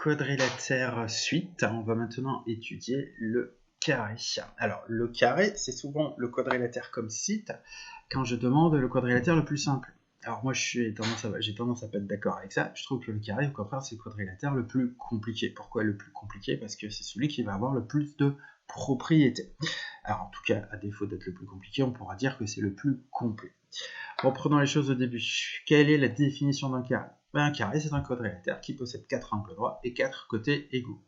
quadrilatère suite, on va maintenant étudier le carré. Alors, le carré, c'est souvent le quadrilatère comme site quand je demande le quadrilatère le plus simple. Alors moi, j'ai tendance à pas être d'accord avec ça. Je trouve que le carré, au contraire, c'est le quadrilatère le plus compliqué. Pourquoi le plus compliqué? Parce que c'est celui qui va avoir le plus de propriétés. Alors, en tout cas, à défaut d'être le plus compliqué, on pourra dire que c'est le plus complet. Reprenons les choses au début. Quelle est la définition d'un carré? Un carré, c'est un quadrilatère qui possède 4 angles droits et 4 côtés égaux.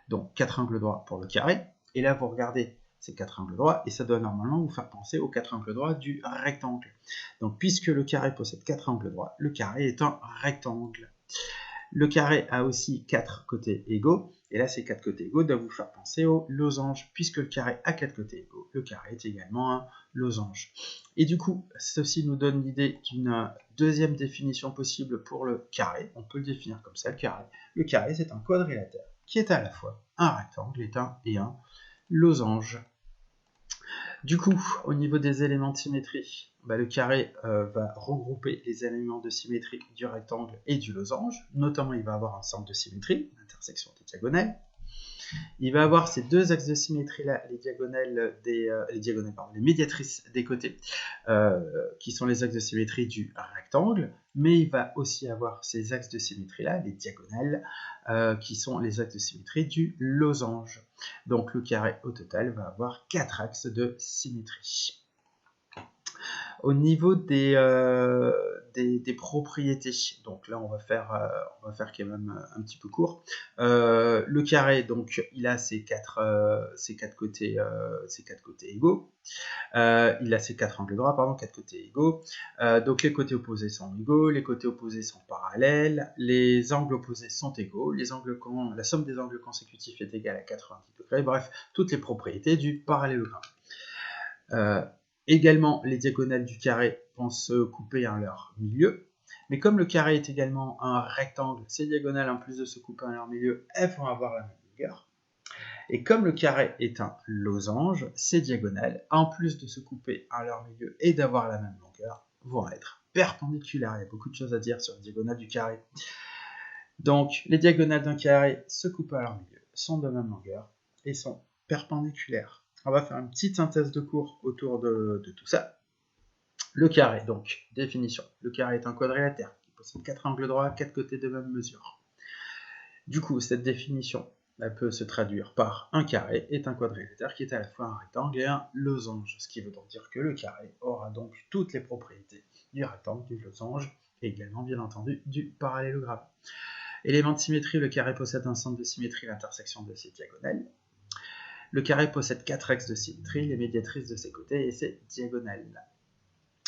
Donc 4 angles droits pour le carré. Et là, vous regardez ces 4 angles droits et ça doit normalement vous faire penser aux 4 angles droits du rectangle. Donc puisque le carré possède 4 angles droits, le carré est un rectangle. Le carré a aussi 4 côtés égaux, et là ces 4 côtés égaux doivent vous faire penser au losange. Puisque le carré a 4 côtés égaux, le carré est également un losange. Et du coup, ceci nous donne l'idée d'une deuxième définition possible pour le carré. On peut le définir comme ça, le carré. Le carré, c'est un quadrilatère qui est à la fois un rectangle et un losange. Du coup, au niveau des éléments de symétrie, le carré va regrouper les éléments de symétrie du rectangle et du losange. Notamment, il va avoir un centre de symétrie, l'intersection des diagonales. Il va avoir ces deux axes de symétrie là, les médiatrices des côtés, qui sont les axes de symétrie du rectangle, mais il va aussi avoir ces axes de symétrie là, les diagonales, qui sont les axes de symétrie du losange. Donc le carré au total va avoir 4 axes de symétrie. Au niveau des propriétés, donc là on va faire quand même un petit peu court. Le carré, donc il a ses quatre côtés égaux. Il a ses 4 angles droits, pardon, 4 côtés égaux. Donc les côtés opposés sont égaux, les côtés opposés sont parallèles, les angles opposés sont égaux, la somme des angles consécutifs est égale à 90 degrés, bref, toutes les propriétés du parallélogramme. Également, les diagonales du carré vont se couper en leur milieu. Mais comme le carré est également un rectangle, ces diagonales, en plus de se couper en leur milieu, elles vont avoir la même longueur. Et comme le carré est un losange, ces diagonales, en plus de se couper en leur milieu et d'avoir la même longueur, vont être perpendiculaires. Il y a beaucoup de choses à dire sur les diagonales du carré. Donc, les diagonales d'un carré se coupent à leur milieu, sont de même longueur et sont perpendiculaires. On va faire une petite synthèse de cours autour de tout ça. Le carré, donc, définition. Le carré est un quadrilatère qui possède 4 angles droits, 4 côtés de même mesure. Du coup, cette définition, elle peut se traduire par un carré est un quadrilatère qui est à la fois un rectangle et un losange. Ce qui veut donc dire que le carré aura donc toutes les propriétés du rectangle, du losange, et également, bien entendu, du parallélogramme. Élément de symétrie, le carré possède un centre de symétrie, l'intersection de ses diagonales. Le carré possède 4 axes de symétrie, les médiatrices de ses côtés et ses diagonales.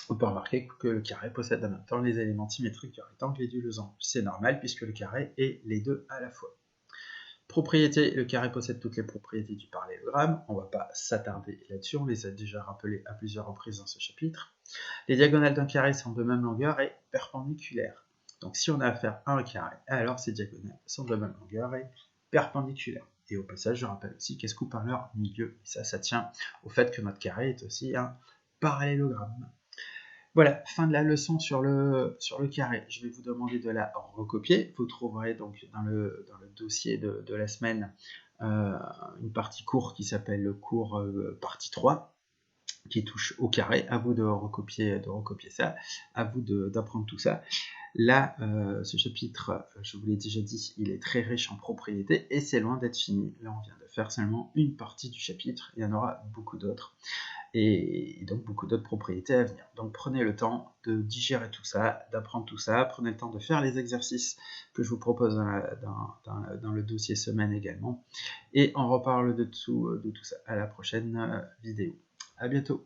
On peut remarquer que le carré possède en même temps les éléments symétriques du rectangle et du losange. C'est normal puisque le carré est les deux à la fois. Propriété, le carré possède toutes les propriétés du parallélogramme. On ne va pas s'attarder là-dessus, on les a déjà rappelées à plusieurs reprises dans ce chapitre. Les diagonales d'un carré sont de même longueur et perpendiculaires. Donc si on a affaire à un carré, alors ces diagonales sont de même longueur et perpendiculaires. Et au passage, je rappelle aussi qu'elles se coupent par leur milieu. Et ça tient au fait que notre carré est aussi un parallélogramme. Voilà, fin de la leçon sur le carré. Je vais vous demander de la recopier. Vous trouverez donc dans le dossier de la semaine une partie cours qui s'appelle le cours partie 3, qui touche au carré. À vous de recopier ça, à vous d'apprendre tout ça. Là, ce chapitre, je vous l'ai déjà dit, il est très riche en propriétés et c'est loin d'être fini. Là, on vient de faire seulement une partie du chapitre, il y en aura beaucoup d'autres. Et donc beaucoup d'autres propriétés à venir. Donc prenez le temps de digérer tout ça, d'apprendre tout ça, prenez le temps de faire les exercices que je vous propose dans le dossier semaine également. Et on reparle de tout ça à la prochaine vidéo. À bientôt.